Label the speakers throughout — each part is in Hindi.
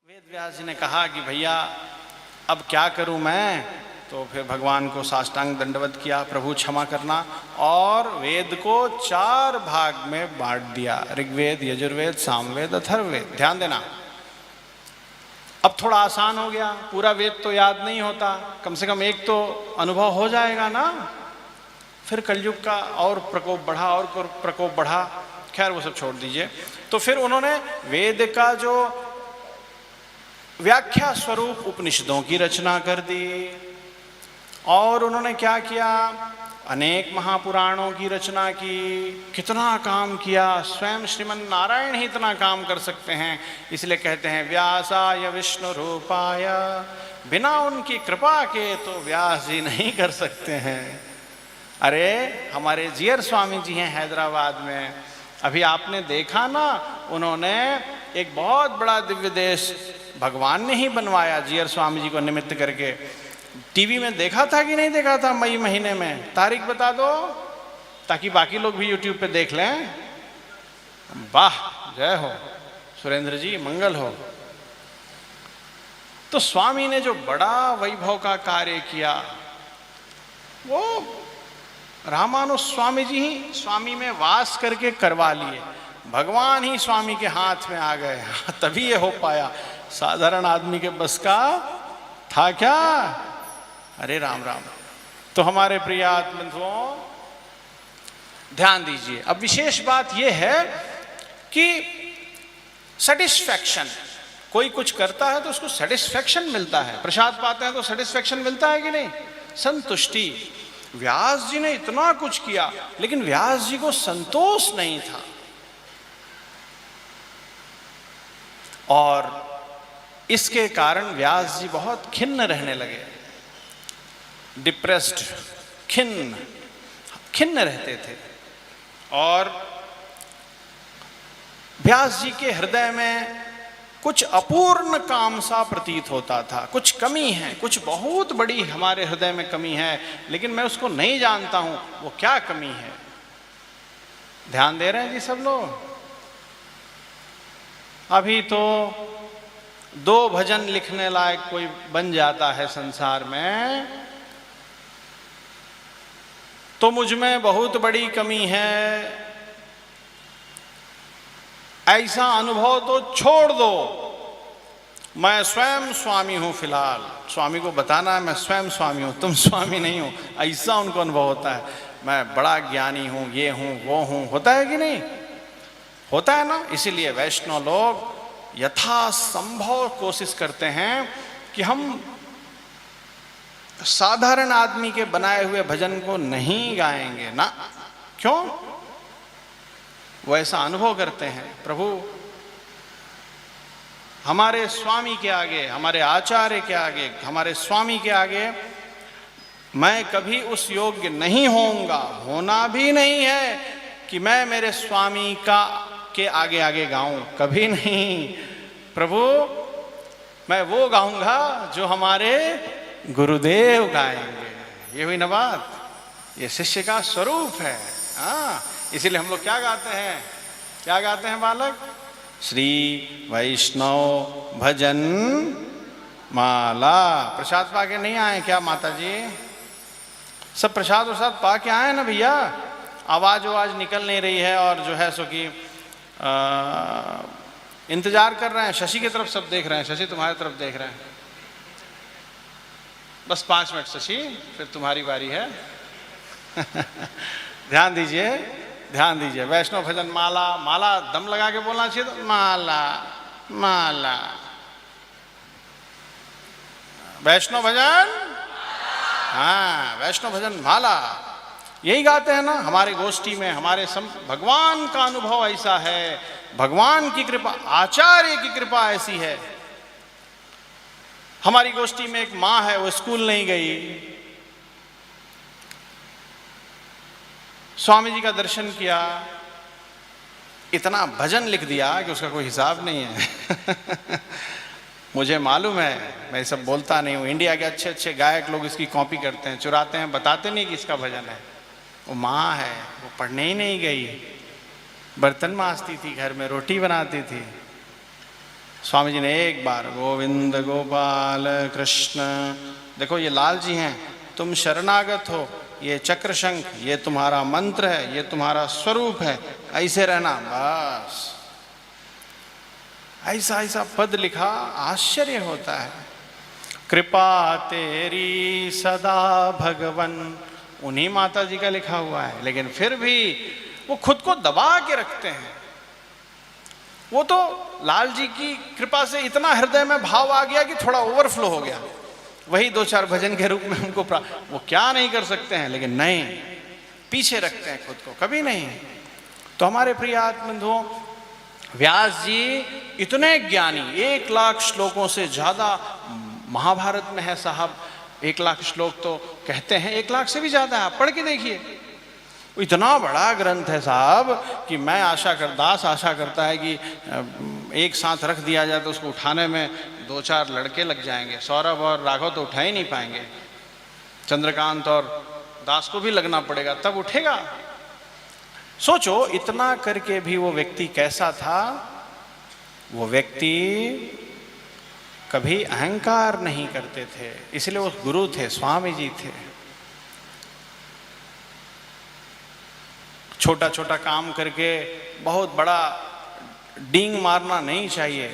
Speaker 1: वेद व्यास जी ने कहा कि भैया अब क्या करूं मैं, तो फिर भगवान को साष्टांग दंडवत किया, प्रभु क्षमा करना, और वेद को 4 भाग में बांट दिया, ऋग्वेद, यजुर्वेद, सामवेद, अथर्ववेद। ध्यान देना, अब थोड़ा आसान हो गया, पूरा वेद तो याद नहीं होता, कम से कम एक तो अनुभव हो जाएगा ना। फिर कलयुग का और प्रकोप बढ़ा और प्रकोप बढ़ा, खैर वो सब छोड़ दीजिए। तो फिर उन्होंने वेद का जो व्याख्या स्वरूप उपनिषदों की रचना कर दी, और उन्होंने क्या किया, अनेक महापुराणों की रचना की। कितना काम किया, स्वयं श्रीमन नारायण ही इतना काम कर सकते हैं, इसलिए कहते हैं व्यासाय विष्णु रूपाय, बिना उनकी कृपा के तो व्यास जी नहीं कर सकते हैं। अरे हमारे जीयर स्वामी जी हैं हैदराबाद में, अभी आपने देखा ना, उन्होंने एक बहुत बड़ा दिव्य देश भगवान ने ही बनवाया, जीयर स्वामी जी को निमित्त करके। टीवी में देखा था कि नहीं देखा था मई महीने में? तारीख बता दो ताकि बाकी लोग भी यूट्यूब पे देख लें। वाह, जय हो सुरेंद्र जी, मंगल हो। तो स्वामी ने जो बड़ा वैभव का कार्य किया, वो रामानुज स्वामी जी ही स्वामी में वास करके करवा लिए, भगवान ही स्वामी के हाथ में आ गए, तभी ये हो पाया। साधारण आदमी के बस का था क्या? अरे राम राम। तो हमारे प्रिय आत्मबंधुओं, ध्यान दीजिए, अब विशेष बात यह है कि सेटिस्फैक्शन, कोई कुछ करता है तो उसको सेटिस्फैक्शन मिलता है, प्रसाद पाते हैं तो सेटिस्फैक्शन मिलता है कि नहीं, संतुष्टि। व्यास जी ने इतना कुछ किया, लेकिन व्यास जी को संतोष नहीं था, और इसके कारण व्यास जी बहुत खिन्न रहने लगे, डिप्रेस्ड, खिन्न रहते थे। और व्यास जी के हृदय में कुछ अपूर्ण काम सा प्रतीत होता था, कुछ कमी है, कुछ बहुत बड़ी हमारे हृदय में कमी है, लेकिन मैं उसको नहीं जानता हूं, वो क्या कमी है। ध्यान दे रहे हैं जी सब लोग? अभी तो 2 भजन लिखने लायक कोई बन जाता है संसार में, तो मुझ में बहुत बड़ी कमी है, ऐसा अनुभव तो छोड़ दो, मैं स्वयं स्वामी हूं। फिलहाल स्वामी को बताना है मैं स्वयं स्वामी हूं, तुम स्वामी नहीं हो, ऐसा उनको अनुभव होता है। मैं बड़ा ज्ञानी हूं, ये हूं, वो हूं, होता है कि नहीं? होता है ना। इसीलिए वैष्णव लोग यथासंभव कोशिश करते हैं कि हम साधारण आदमी के बनाए हुए भजन को नहीं गाएंगे ना। क्यों? वो ऐसा अनुभव करते हैं, प्रभु हमारे स्वामी के आगे, हमारे आचार्य के आगे, हमारे स्वामी के आगे मैं कभी उस योग्य नहीं होऊंगा, होना भी नहीं है कि मैं मेरे स्वामी का के आगे आगे गाऊं, कभी नहीं। प्रभु मैं वो गाऊंगा जो हमारे गुरुदेव गाएंगे। ये हुई ना बात, ये शिष्य का स्वरूप है। हाँ, इसीलिए हम लोग क्या गाते हैं, क्या गाते हैं बालक? श्री वैष्णव भजन माला। प्रसाद पा के नहीं आए क्या माता जी? सब प्रसाद वसाद पा के आए ना भैया? आवाज निकल नहीं रही है, और जो है सो कि इंतजार कर रहे हैं, शशि की तरफ सब देख रहे हैं, शशि तुम्हारी तरफ देख रहे हैं। बस 5 मिनट शशि, फिर तुम्हारी बारी है। ध्यान दीजिए, ध्यान दीजिए। वैष्णव भजन माला, माला दम लगा के बोलना चाहिए, तो माला माला, वैष्णव भजन, हाँ वैष्णव भजन माला, यही गाते हैं ना हमारे गोष्ठी में। हमारे भगवान का अनुभव ऐसा है, भगवान की कृपा, आचार्य की कृपा ऐसी है। हमारी गोष्ठी में एक माँ है, वो स्कूल नहीं गई, स्वामी जी का दर्शन किया, इतना भजन लिख दिया कि उसका कोई हिसाब नहीं है। मुझे मालूम है, मैं सब बोलता नहीं हूँ, इंडिया के अच्छे अच्छे गायक लोग इसकी कॉपी करते हैं, चुराते हैं, बताते नहीं कि इसका भजन है। वो माँ है, वो पढ़ने ही नहीं गई, बर्तन मांजती थी, घर में रोटी बनाती थी, स्वामी जी ने एक बार गोविंद गोपाल कृष्ण, देखो ये लाल जी हैं, तुम शरणागत हो, ये चक्र शंख ये तुम्हारा मंत्र है, ये तुम्हारा स्वरूप है, ऐसे रहना बस। ऐसा ऐसा पद लिखा, आश्चर्य होता है। कृपा तेरी सदा भगवन, उन्हीं माता जी का लिखा हुआ है, लेकिन फिर भी वो खुद को दबा के रखते हैं। वो तो लाल जी की कृपा से इतना हृदय में भाव आ गया कि थोड़ा ओवरफ्लो हो गया, वही 2-4 भजन के रूप में उनको वो क्या नहीं कर सकते हैं, लेकिन नहीं, पीछे रखते हैं खुद को, कभी नहीं। तो हमारे प्रिय आत्मबंधुओं, व्यास जी इतने ज्ञानी, 1 लाख श्लोकों से ज्यादा महाभारत में है साहब। 1 लाख श्लोक तो कहते हैं 1 लाख से भी ज्यादा है, आप पढ़ के देखिए। इतना बड़ा ग्रंथ है साहब कि मैं आशा करता है कि एक साथ रख दिया जाए तो उसको उठाने में 2-4 लड़के लग जाएंगे। सौरभ और राघव तो उठा ही नहीं पाएंगे, चंद्रकांत और दास को भी लगना पड़ेगा तब उठेगा। सोचो, इतना करके भी वो व्यक्ति कैसा था? वो व्यक्ति कभी अहंकार नहीं करते थे, इसलिए वो गुरु थे, स्वामी जी थे। छोटा छोटा काम करके बहुत बड़ा डींग मारना नहीं चाहिए।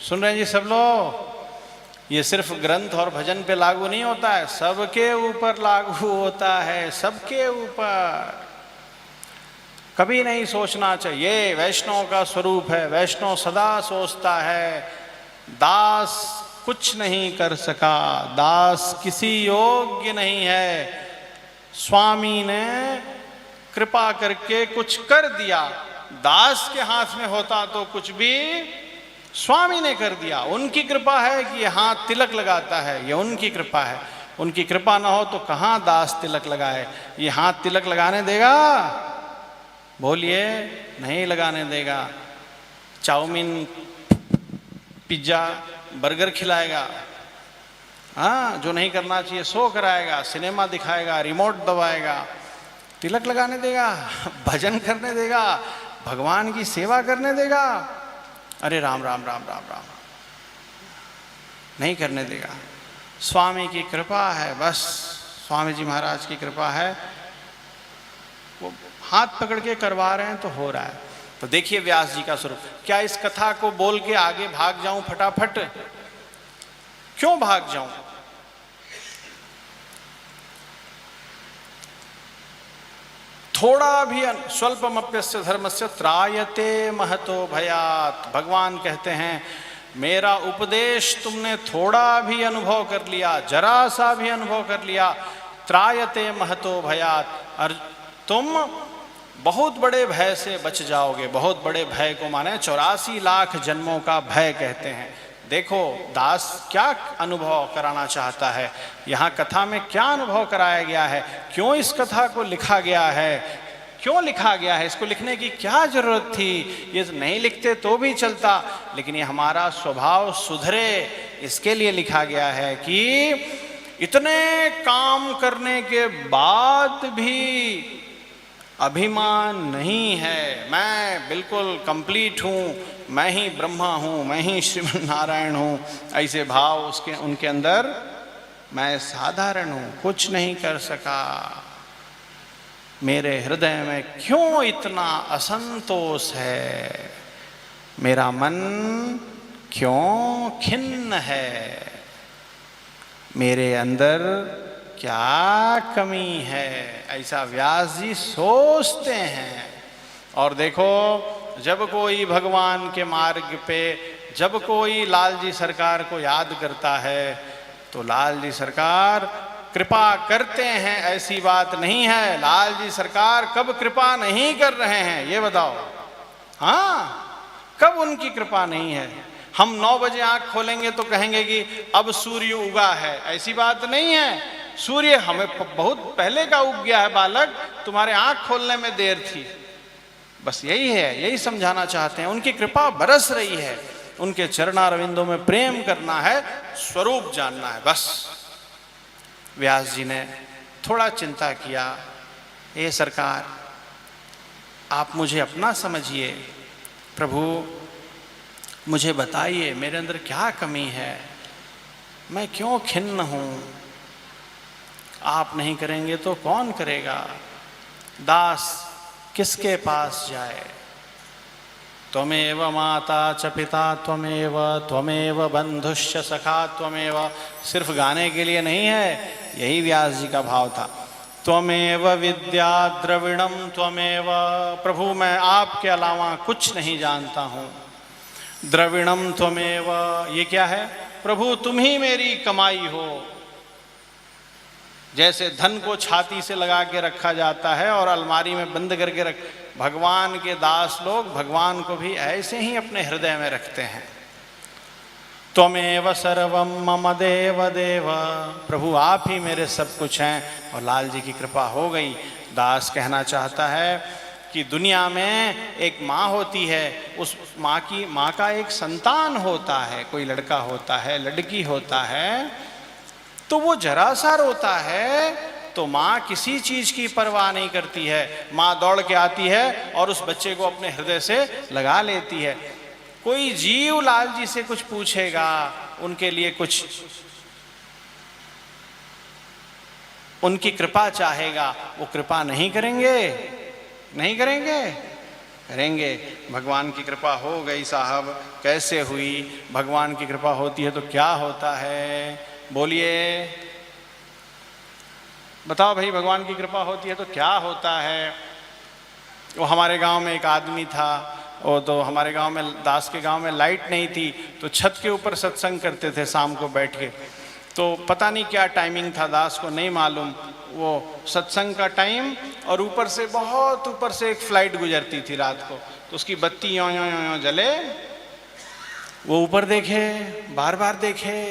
Speaker 1: सुन रहे हैं जी सब लोग? ये सिर्फ ग्रंथ और भजन पे लागू नहीं होता है, सबके ऊपर लागू होता है, सबके ऊपर। कभी नहीं सोचना चाहिए वैष्णव का स्वरूप है, वैष्णव सदा सोचता है दास कुछ नहीं कर सका, दास किसी योग्य नहीं है, स्वामी ने कृपा करके कुछ कर दिया, दास के हाथ में होता तो कुछ भी स्वामी ने कर दिया। उनकी कृपा है कि ये हाथ तिलक लगाता है, ये उनकी कृपा है। उनकी कृपा ना हो तो कहाँ दास तिलक लगाए? ये हाथ तिलक लगाने देगा? बोलिए, नहीं लगाने देगा। चाउमीन, पिज्जा, बर्गर खिलाएगा, हाँ, जो नहीं करना चाहिए सो कराएगा, सिनेमा दिखाएगा, रिमोट दबाएगा, तिलक लगाने देगा? भजन करने देगा? भगवान की सेवा करने देगा? अरे राम राम राम राम राम, नहीं करने देगा। स्वामी की कृपा है, बस स्वामी जी महाराज की कृपा है, वो हाथ पकड़ के करवा रहे हैं तो हो रहा है। तो देखिए व्यास जी का स्वरूप। क्या इस कथा को बोल के आगे भाग जाऊं फटाफट? क्यों भाग जाऊं? थोड़ा भी स्वल्पमप्यस्य धर्मस्य त्रायते महतो भयात्। भगवान कहते हैं मेरा उपदेश तुमने थोड़ा भी अनुभव कर लिया, जरा सा भी अनुभव कर लिया, त्रायते महतो भयात्, और तुम बहुत बड़े भय से बच जाओगे। बहुत बड़े भय को माने 84 लाख जन्मों का भय कहते हैं। देखो दास क्या अनुभव कराना चाहता है, यहाँ कथा में क्या अनुभव कराया गया है, क्यों इस कथा को लिखा गया है, क्यों लिखा गया है, इसको लिखने की क्या जरूरत थी? ये नहीं लिखते तो भी चलता, लेकिन ये हमारा स्वभाव सुधरे इसके लिए लिखा गया है कि इतने काम करने के बाद भी अभिमान नहीं है, मैं बिल्कुल कंप्लीट हूँ, मैं ही ब्रह्मा हूँ, मैं ही श्रीमन नारायण हूँ, ऐसे भाव उसके उनके अंदर, मैं साधारण हूँ, कुछ नहीं कर सका। मेरे हृदय में क्यों इतना असंतोष है, मेरा मन क्यों खिन्न है, मेरे अंदर क्या कमी है? ऐसा व्यास जी सोचते हैं। और देखो, जब कोई भगवान के मार्ग पे, जब कोई लाल जी सरकार को याद करता है तो लाल जी सरकार कृपा करते हैं, ऐसी बात नहीं है। लाल जी सरकार कब कृपा नहीं कर रहे हैं ये बताओ? हाँ, कब उनकी कृपा नहीं है? हम 9 बजे आंख खोलेंगे तो कहेंगे कि अब सूर्य उगा है, ऐसी बात नहीं है। सूर्य हमें बहुत पहले का उग गया है बालक, तुम्हारे आंख खोलने में देर थी। बस यही है, यही समझाना चाहते हैं। उनकी कृपा बरस रही है, उनके चरणारविंदों में प्रेम करना है, स्वरूप जानना है, बस। व्यास जी ने थोड़ा चिंता किया, हे सरकार आप मुझे अपना समझिए, प्रभु मुझे बताइए मेरे अंदर क्या कमी है, मैं क्यों खिन्न हूँ। आप नहीं करेंगे तो कौन करेगा। दास किसके पास जाए। त्वमेव माता च पिता त्वमेव त्वमेव बंधुश्च सखा त्वमेव। सिर्फ गाने के लिए नहीं है, यही व्यास जी का भाव था। त्वमेव विद्या द्रविणम त्वमेव। प्रभु मैं आपके अलावा कुछ नहीं जानता हूँ। द्रविणम त्वमेव, ये क्या है। प्रभु तुम ही मेरी कमाई हो। जैसे धन को छाती से लगा के रखा जाता है और अलमारी में बंद करके रख, भगवान के दास लोग भगवान को भी ऐसे ही अपने हृदय में रखते हैं। त्वमेव सर्वम मम देव देव। प्रभु आप ही मेरे सब कुछ हैं। और लाल जी की कृपा हो गई। दास कहना चाहता है कि दुनिया में एक माँ होती है, उस माँ का एक संतान होता है, कोई लड़का होता है, लड़की होता है, तो वो जरा सा रोता है तो माँ किसी चीज की परवाह नहीं करती है। माँ दौड़ के आती है और उस बच्चे को अपने हृदय से लगा लेती है। कोई जीव लाल जी से कुछ पूछेगा, उनके लिए कुछ उनकी कृपा चाहेगा, वो कृपा नहीं करेंगे, नहीं करेंगे, करेंगे। भगवान की कृपा हो गई साहब। कैसे हुई। भगवान की कृपा होती है तो क्या होता है, बोलिए, बताओ भाई। भगवान की कृपा होती है तो क्या होता है। वो हमारे गांव में एक आदमी था, वो तो हमारे गांव में, दास के गांव में लाइट नहीं थी, तो छत के ऊपर सत्संग करते थे शाम को बैठ के। तो पता नहीं क्या टाइमिंग था, दास को नहीं मालूम, वो सत्संग का टाइम, और ऊपर से बहुत ऊपर से एक फ्लाइट गुजरती थी रात को, तो उसकी बत्ती यों यों यों जले। वो ऊपर देखे, बार बार देखे।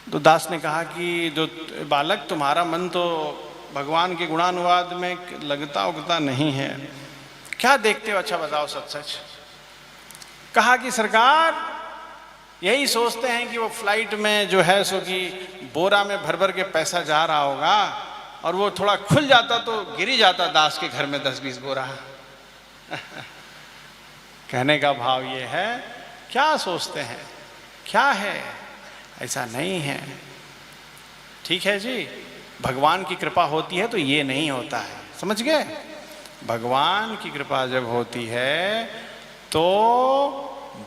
Speaker 1: तो दास ने कहा कि जो बालक, तुम्हारा मन तो भगवान के गुणानुवाद में लगता उगता नहीं है, क्या देखते हो, अच्छा बताओ सच सच। कहा कि सरकार यही सोचते हैं कि वो फ्लाइट में जो है सो कि बोरा में भर भर के पैसा जा रहा होगा, और वो थोड़ा खुल जाता तो गिर ही जाता दास के घर में 10-20 बोरा। कहने का भाव ये है, क्या सोचते हैं, क्या है, ऐसा नहीं है। ठीक है जी, भगवान की कृपा होती है तो ये नहीं होता है, समझ गए। भगवान की कृपा जब होती है तो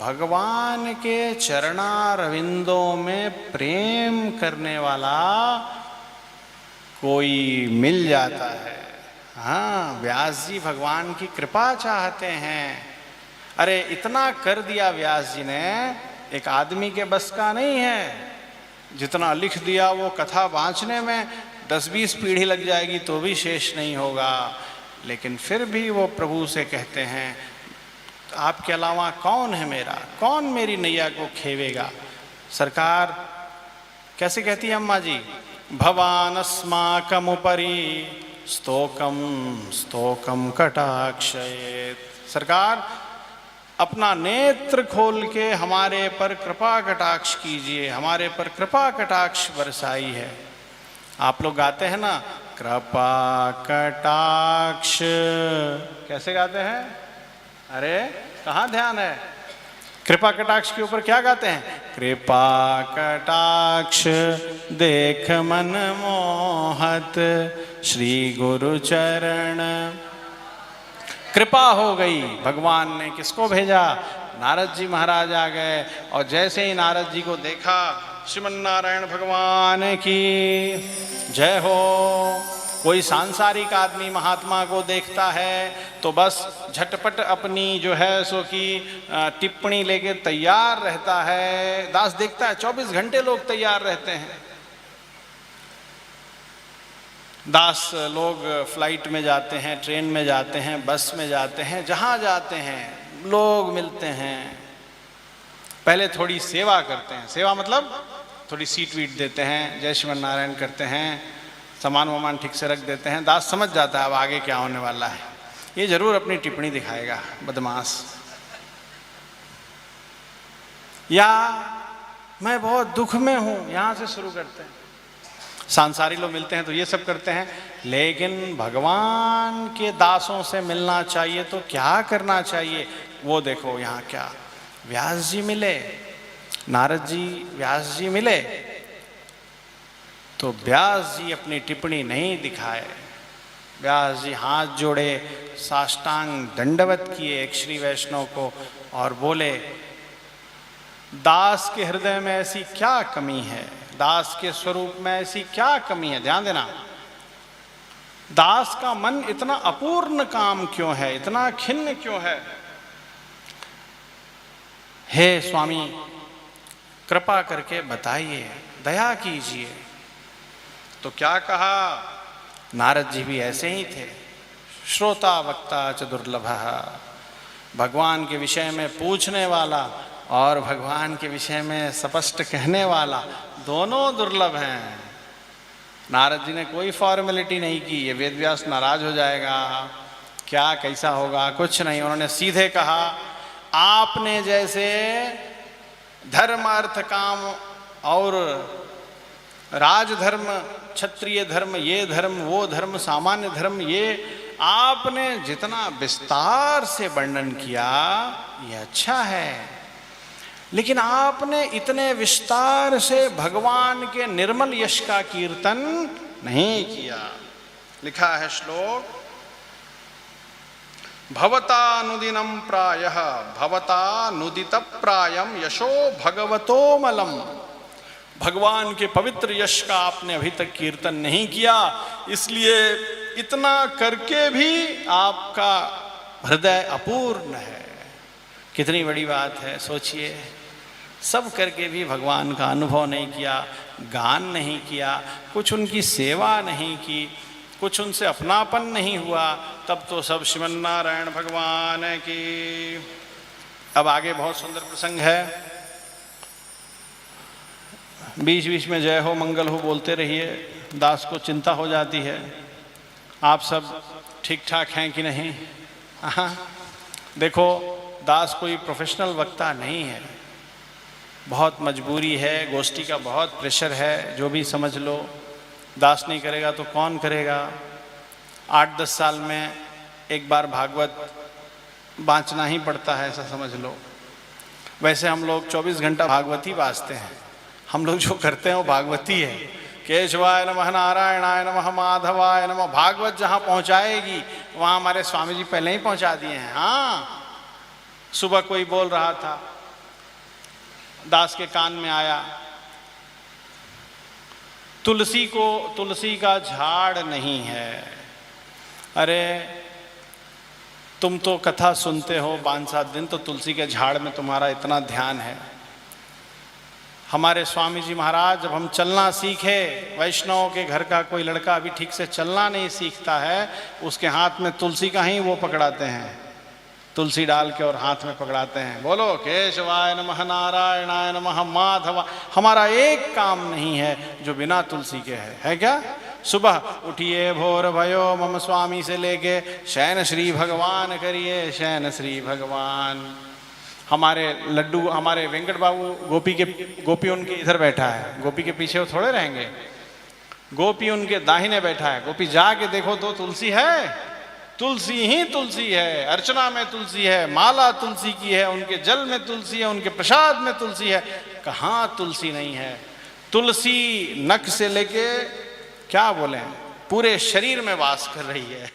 Speaker 1: भगवान के चरणारविंदों में प्रेम करने वाला कोई मिल जाता है। हाँ, व्यास जी भगवान की कृपा चाहते हैं। अरे इतना कर दिया व्यास जी ने, एक आदमी के बस का नहीं है। जितना लिख दिया वो कथा बाँचने में 10-20 पीढ़ी लग जाएगी तो भी शेष नहीं होगा। लेकिन फिर भी वो प्रभु से कहते हैं, आपके अलावा कौन है मेरा, कौन मेरी नैया को खेवेगा। सरकार कैसे कहती है अम्मा जी, भवान अस्माकमुपरि स्तोकम स्तोकम कटाक्षयेत्। सरकार अपना नेत्र खोल के हमारे पर कृपा कटाक्ष कीजिए, हमारे पर कृपा कटाक्ष बरसाई है। आप लोग गाते हैं ना, कृपा कटाक्ष, कैसे गाते हैं, अरे कहाँ ध्यान है। कृपा कटाक्ष के ऊपर क्या गाते हैं, कृपा कटाक्ष देख मन मोहत श्री गुरु चरण। कृपा हो गई, भगवान ने किसको भेजा, नारद जी महाराज आ गए। और जैसे ही नारद जी को देखा, श्रीमन नारायण भगवान की जय हो। कोई सांसारिक आदमी महात्मा को देखता है तो बस झटपट अपनी जो है सो की टिप्पणी लेके तैयार रहता है। दास देखता है 24 घंटे लोग तैयार रहते हैं। दास लोग फ्लाइट में जाते हैं, ट्रेन में जाते हैं, बस में जाते हैं, जहाँ जाते हैं लोग मिलते हैं। पहले थोड़ी सेवा करते हैं, सेवा मतलब थोड़ी सीट वीट देते हैं, जय श्रीमन नारायण करते हैं, सामान वामान ठीक से रख देते हैं। दास समझ जाता है अब आगे क्या होने वाला है, ये जरूर अपनी टिप्पणी दिखाएगा बदमाश, या मैं बहुत दुख में हूँ, यहाँ से शुरू करते हैं। सांसारी लोग मिलते हैं तो ये सब करते हैं। लेकिन भगवान के दासों से मिलना चाहिए तो क्या करना चाहिए, वो देखो यहाँ क्या। व्यास जी मिले, नारद जी व्यास जी मिले, तो व्यास जी अपनी टिप्पणी नहीं दिखाए। व्यास जी हाथ जोड़े, साष्टांग दंडवत किए एक श्री वैष्णव को और बोले, दास के हृदय में ऐसी क्या कमी है, दास के स्वरूप में ऐसी क्या कमी है। ध्यान देना, दास का मन इतना अपूर्ण काम क्यों है, इतना खिन्न क्यों है। हे स्वामी कृपा करके बताइए, दया कीजिए। तो क्या कहा, नारद जी भी ऐसे ही थे, श्रोता वक्ता च दुर्लभः, भगवान के विषय में पूछने वाला और भगवान के विषय में स्पष्ट कहने वाला दोनों दुर्लभ हैं। नारद जी ने कोई फॉर्मेलिटी नहीं की, ये वेदव्यास नाराज हो जाएगा, क्या कैसा होगा, कुछ नहीं। उन्होंने सीधे कहा, आपने जैसे धर्म अर्थ काम और राजधर्म, क्षत्रिय धर्म, ये धर्म वो धर्म, सामान्य धर्म, ये आपने जितना विस्तार से वर्णन किया ये अच्छा है, लेकिन आपने इतने विस्तार से भगवान के निर्मल यश का कीर्तन नहीं किया। लिखा है श्लोक, भवतानुदिनं प्रायः भवतानुदित प्रायम यशो भगवतोमलम। भगवान के पवित्र यश का आपने अभी तक कीर्तन नहीं किया, इसलिए इतना करके भी आपका हृदय अपूर्ण है। कितनी बड़ी बात है, सोचिए, सब करके भी भगवान का अनुभव नहीं किया, गान नहीं किया, कुछ उनकी सेवा नहीं की, कुछ उनसे अपनापन नहीं हुआ, तब तो सब श्रीमन्नारायण भगवान की। अब आगे बहुत सुंदर प्रसंग है, बीच बीच में जय हो मंगल हो बोलते रहिए, दास को चिंता हो जाती है आप सब ठीक ठाक हैं कि नहीं। हाँ, देखो दास कोई प्रोफेशनल वक्ता नहीं है, बहुत मजबूरी है, गोष्ठी का बहुत प्रेशर है, जो भी समझ लो। दास नहीं करेगा तो कौन करेगा। 8-10 साल में एक बार भागवत बाँचना ही पड़ता है, ऐसा समझ लो। वैसे हम लोग 24 घंटा भागवत ही बाँचते हैं, हम लोग जो करते हैं वो भागवती है। केशवाय नमः, नारायणाय नमः, माधवाय नमः, भागवत जहाँ पहुँचाएगी वहाँ हमारे स्वामी जी पहले ही पहुँचा दिए हैं। हाँ, सुबह कोई बोल रहा था, दास के कान में आया, तुलसी का झाड़ नहीं है। अरे तुम तो कथा सुनते हो 5-7 दिन, तो तुलसी के झाड़ में तुम्हारा इतना ध्यान है। हमारे स्वामी जी महाराज, जब हम चलना सीखे, वैष्णव के घर का कोई लड़का अभी ठीक से चलना नहीं सीखता है, उसके हाथ में तुलसी का ही वो पकड़ाते हैं, तुलसी डाल के और हाथ में पकड़ाते हैं। बोलो केशवाय नमः, नारायणाय नमः, माधवा। हमारा एक काम नहीं है जो बिना तुलसी के है क्या। सुबह उठिए भोर भयो मम स्वामी से लेके शयन श्री भगवान करिए, शयन श्री भगवान। हमारे लड्डू, हमारे वेंकट बाबू गोपी उनके इधर बैठा है, गोपी के पीछे वो थोड़े रहेंगे, गोपी उनके दाहिने बैठा है। गोपी जाके देखो तो तुलसी है, तुलसी ही तुलसी है, अर्चना में तुलसी है, माला तुलसी की है, उनके जल में तुलसी है, उनके प्रसाद में तुलसी है, कहाँ तुलसी नहीं है। तुलसी नख से लेके क्या बोले पूरे शरीर में वास कर रही है।